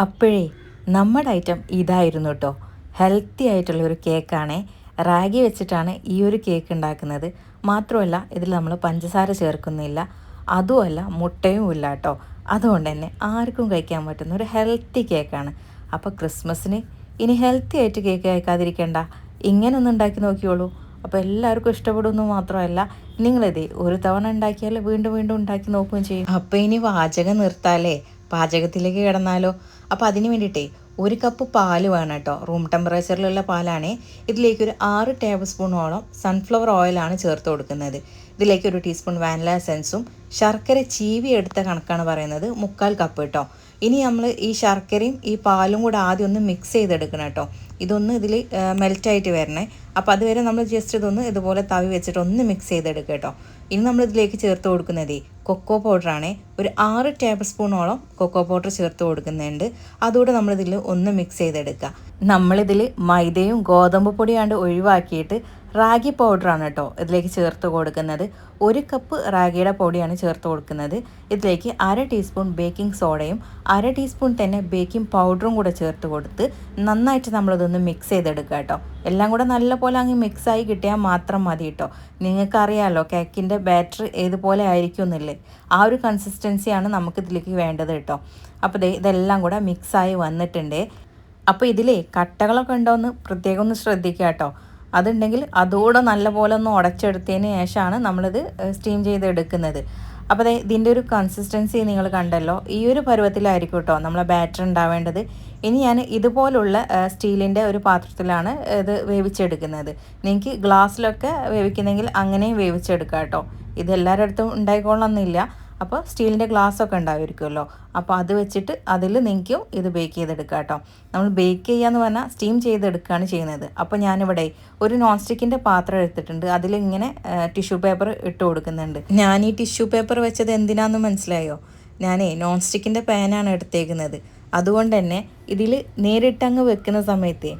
അപ്പോഴേ നമ്മുടെ ഐറ്റം ഇതായിരുന്നു കേട്ടോ. ഹെൽത്തി ആയിട്ടുള്ളൊരു കേക്കാണേ. റാഗി വെച്ചിട്ടാണ് ഈ ഒരു കേക്ക് ഉണ്ടാക്കുന്നത്. മാത്രമല്ല ഇതിൽ നമ്മൾ പഞ്ചസാര ചേർക്കുന്നില്ല, അതുമല്ല മുട്ടയും ഇല്ല കേട്ടോ. അതുകൊണ്ട് തന്നെ ആർക്കും കഴിക്കാൻ പറ്റുന്ന ഒരു ഹെൽത്തി കേക്കാണ്. അപ്പോൾ ക്രിസ്മസിന് ഇനി ഹെൽത്തി ആയിട്ട് കേക്ക് കഴിക്കാതിരിക്കേണ്ട, ഇങ്ങനെ ഒന്ന് ഉണ്ടാക്കി നോക്കിയോളൂ. അപ്പോൾ എല്ലാവർക്കും ഇഷ്ടപ്പെടുമെന്ന് മാത്രമല്ല, നിങ്ങളിത് ഒരു തവണ ഉണ്ടാക്കിയാൽ വീണ്ടും വീണ്ടും ഉണ്ടാക്കി നോക്കുകയും ചെയ്യും. അപ്പോൾ ഇനി വാചകം നിർത്താലേ പാചകത്തിലേക്ക് കിടന്നാലോ. അപ്പോൾ അതിന് വേണ്ടിയിട്ടേ ഒരു കപ്പ് പാല് വേണം കേട്ടോ. റൂം ടെമ്പറേച്ചറിലുള്ള പാലാണേ. ഇതിലേക്ക് ഒരു 6 ടേബിൾ സ്പൂണോളം സൺഫ്ലവർ ഓയിലാണ് ചേർത്ത് കൊടുക്കുന്നത്. ഇതിലേക്ക് 1 ടീസ്പൂൺ വാനില എസൻസും ശർക്കര ചീവി എടുത്ത കണക്കാണ് പറയുന്നത്, 3/4 കപ്പ് കേട്ടോ. ഇനി നമ്മൾ ഈ ശർക്കരയും ഈ പാലും കൂടെ ആദ്യം ഒന്ന് മിക്സ് ചെയ്തെടുക്കണം കേട്ടോ. ഇതൊന്ന് ഇതിൽ മെൽറ്റായിട്ട് വരണേ. അപ്പോൾ അതുവരെ നമ്മൾ ജസ്റ്റ് ഇതൊന്ന് ഇതുപോലെ തവി വെച്ചിട്ട് ഒന്ന് മിക്സ് ചെയ്തെടുക്കുക കേട്ടോ. ഇനി നമ്മളിതിലേക്ക് ചേർത്ത് കൊടുക്കുന്നത് കൊക്കോ പൗഡറാണ്. ഒരു 6 ടേബിൾ സ്പൂണോളം കൊക്കോ പൗഡർ ചേർത്ത് കൊടുക്കുന്നുണ്ട്. അതുകൂടെ നമ്മളിതിൽ ഒന്ന് മിക്സ് ചെയ്തെടുക്കുക. നമ്മളിതിൽ മൈദയും ഗോതമ്പ് പൊടിയാണ്ട് ഒഴിവാക്കിയിട്ട് റാഗി പൗഡറാണ് കേട്ടോ ഇതിലേക്ക് ചേർത്ത് കൊടുക്കുന്നത്. 1 കപ്പ് റാഗിയുടെ പൊടിയാണ് ചേർത്ത് കൊടുക്കുന്നത്. ഇതിലേക്ക് 1/2 ടീസ്പൂൺ ബേക്കിംഗ് സോഡയും 1/2 ടീസ്പൂൺ തന്നെ ബേക്കിംഗ് പൗഡറും കൂടെ ചേർത്ത് കൊടുത്ത് നന്നായിട്ട് നമ്മളിതൊന്ന് മിക്സ് ചെയ്തെടുക്കുക കേട്ടോ. എല്ലാം കൂടെ നല്ലപോലെ അങ്ങ് മിക്സായി കിട്ടിയാൽ മാത്രം മതി കേട്ടോ. നിങ്ങൾക്കറിയാമല്ലോ കേക്കിൻ്റെ ബാറ്റർ ഏതുപോലെ ആയിരിക്കും എന്നില്ലേ, ആ ഒരു കൺസിസ്റ്റൻസിയാണ് നമുക്കിതിലേക്ക് വേണ്ടത് കേട്ടോ. അപ്പോൾ ഇതെല്ലാം കൂടെ മിക്സായി വന്നിട്ടുണ്ട്. അപ്പോൾ ഇതിലേ കട്ടകളൊക്കെ ഉണ്ടോ എന്ന് പ്രത്യേകം ഒന്ന് ശ്രദ്ധിക്കുക കേട്ടോ. അതുണ്ടെങ്കിൽ അതോടെ നല്ലപോലെ ഒന്ന് ഉടച്ചെടുത്തതിന് ശേഷമാണ് നമ്മളിത് സ്റ്റീം ചെയ്തെടുക്കുന്നത്. അപ്പോൾ ഇതിൻ്റെ ഒരു കൺസിസ്റ്റൻസി നിങ്ങൾ കണ്ടല്ലോ, ഈ ഒരു പരുവത്തിലായിരിക്കും കേട്ടോ നമ്മളെ ബാറ്റർ ഉണ്ടാവേണ്ടത്. ഇനി ഞാൻ ഇതുപോലുള്ള സ്റ്റീലിൻ്റെ ഒരു പാത്രത്തിലാണ് ഇത് വേവിച്ചെടുക്കുന്നത്. നിങ്ങൾക്ക് ഗ്ലാസ്സിലൊക്കെ വേവിക്കുന്നെങ്കിൽ അങ്ങനെയും വേവിച്ചെടുക്കാം കേട്ടോ. ഇത് എല്ലാവരുടെ അടുത്തും ഉണ്ടായിക്കൊള്ളണമെന്നില്ല. അപ്പോൾ സ്റ്റീലിൻ്റെ ഗ്ലാസ്സൊക്കെ ഉണ്ടാവുമായിരിക്കുമല്ലോ, അപ്പോൾ അത് വെച്ചിട്ട് അതിൽ നിൽക്കും ഇത് ബേക്ക് ചെയ്തെടുക്കുക കേട്ടോ. നമ്മൾ ബേക്ക് ചെയ്യാന്ന് പറഞ്ഞാൽ സ്റ്റീം ചെയ്തെടുക്കുകയാണ് ചെയ്യുന്നത്. അപ്പോൾ ഞാനിവിടെ ഒരു നോൺ സ്റ്റിക്കിൻ്റെ പാത്രം എടുത്തിട്ടുണ്ട്. അതിലിങ്ങനെ ടിഷ്യൂ പേപ്പർ ഇട്ട് കൊടുക്കുന്നുണ്ട്. ഞാൻ ഈ ടിഷ്യൂ പേപ്പർ വെച്ചത് എന്തിനാണെന്ന് മനസ്സിലായോ? ഞാനേ നോൺ സ്റ്റിക്കിൻ്റെ പാനാണ് എടുത്തേക്കുന്നത്. അതുകൊണ്ട് തന്നെ ഇതിൽ നേരിട്ടങ്ങ് വെക്കുന്ന സമയത്ത്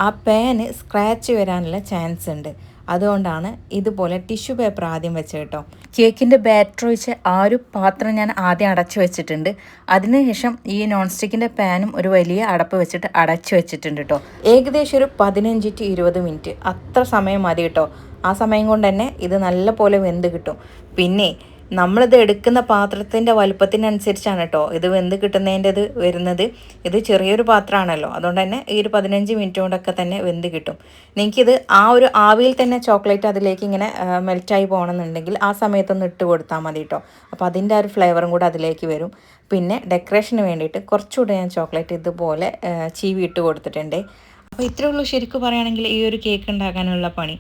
ആ പാന് സ്ക്രാച്ച് വരാനുള്ള ചാൻസ് ഉണ്ട്. അതുകൊണ്ടാണ് ഇതുപോലെ ടിഷ്യൂ പേപ്പർ ആദ്യം വെച്ചത് കേട്ടോ. കേക്കിൻ്റെ ബാറ്റർ ഒഴിച്ച് ആ ഒരു പാത്രം ഞാൻ ആദ്യം അടച്ചു വെച്ചിട്ടുണ്ട്. അതിനുശേഷം ഈ നോൺ സ്റ്റിക്കിൻ്റെ പാനും ഒരു വലിയ അടപ്പ് വെച്ചിട്ട് അടച്ചു വെച്ചിട്ടുണ്ട് കേട്ടോ. ഏകദേശം ഒരു 15 to 20 മിനിറ്റ് അത്ര സമയം മതി കേട്ടോ. ആ സമയം കൊണ്ട് തന്നെ ഇത് നല്ല പോലെ വെന്ത് കിട്ടും. പിന്നെ നമ്മളിത് എടുക്കുന്ന പാത്രത്തിൻ്റെ വലുപ്പത്തിനനുസരിച്ചാണ് കേട്ടോ ഇത് വെന്ത് കിട്ടുന്നതിൻ്റെ ഇത് വരുന്നത്. ഇത് ചെറിയൊരു പാത്രമാണല്ലോ, അതുകൊണ്ട് തന്നെ ഈ ഒരു 15 മിനിറ്റ് കൊണ്ടൊക്കെ തന്നെ വെന്ത് കിട്ടും. നിങ്ങൾക്കിത് ആ ഒരു ആവിയിൽ തന്നെ ചോക്ലേറ്റ് അതിലേക്ക് ഇങ്ങനെ മെൽറ്റായി പോകണമെന്നുണ്ടെങ്കിൽ ആ സമയത്തൊന്ന് ഇട്ട് കൊടുത്താൽ മതി കേട്ടോ. അപ്പോൾ അതിൻ്റെ ആ ഒരു ഫ്ലേവറും കൂടെ അതിലേക്ക് വരും. പിന്നെ ഡെക്കറേഷന് വേണ്ടിയിട്ട് കുറച്ചുകൂടെ ഞാൻ ചോക്ലേറ്റ് ഇതുപോലെ ചീവി ഇട്ട് കൊടുത്തിട്ടുണ്ട്. അപ്പോൾ ഇത്രയേ ഉള്ളൂ ശരിക്കും പറയുകയാണെങ്കിൽ ഈ ഒരു കേക്ക് ഉണ്ടാക്കാനുള്ള പണി.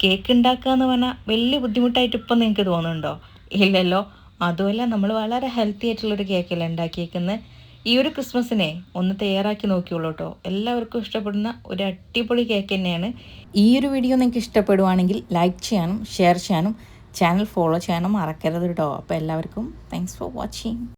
കേക്ക് ഉണ്ടാക്കുക എന്ന് പറഞ്ഞാൽ വലിയ ബുദ്ധിമുട്ടായിട്ട് ഇപ്പം നിങ്ങൾക്ക് തോന്നുന്നുണ്ടോ? ഇല്ലല്ലോ. അതുമല്ല, നമ്മൾ വളരെ ഹെൽത്തി ആയിട്ടുള്ളൊരു കേക്കല്ല ഉണ്ടാക്കിയേക്കുന്നത്. ഈ ഒരു ക്രിസ്മസിനെ ഒന്ന് തയ്യാറാക്കി നോക്കിയോളൂ കേട്ടോ. എല്ലാവർക്കും ഇഷ്ടപ്പെടുന്ന ഒരു അടിപൊളി കേക്ക് തന്നെയാണ്. ഈ ഒരു വീഡിയോ നിങ്ങൾക്ക് ഇഷ്ടപ്പെടുവാണെങ്കിൽ ലൈക്ക് ചെയ്യാനും ഷെയർ ചെയ്യാനും ചാനൽ ഫോളോ ചെയ്യാനും മറക്കരുത് കേട്ടോ. അപ്പോൾ എല്ലാവർക്കും താങ്ക്സ് ഫോർ വാച്ചിങ്.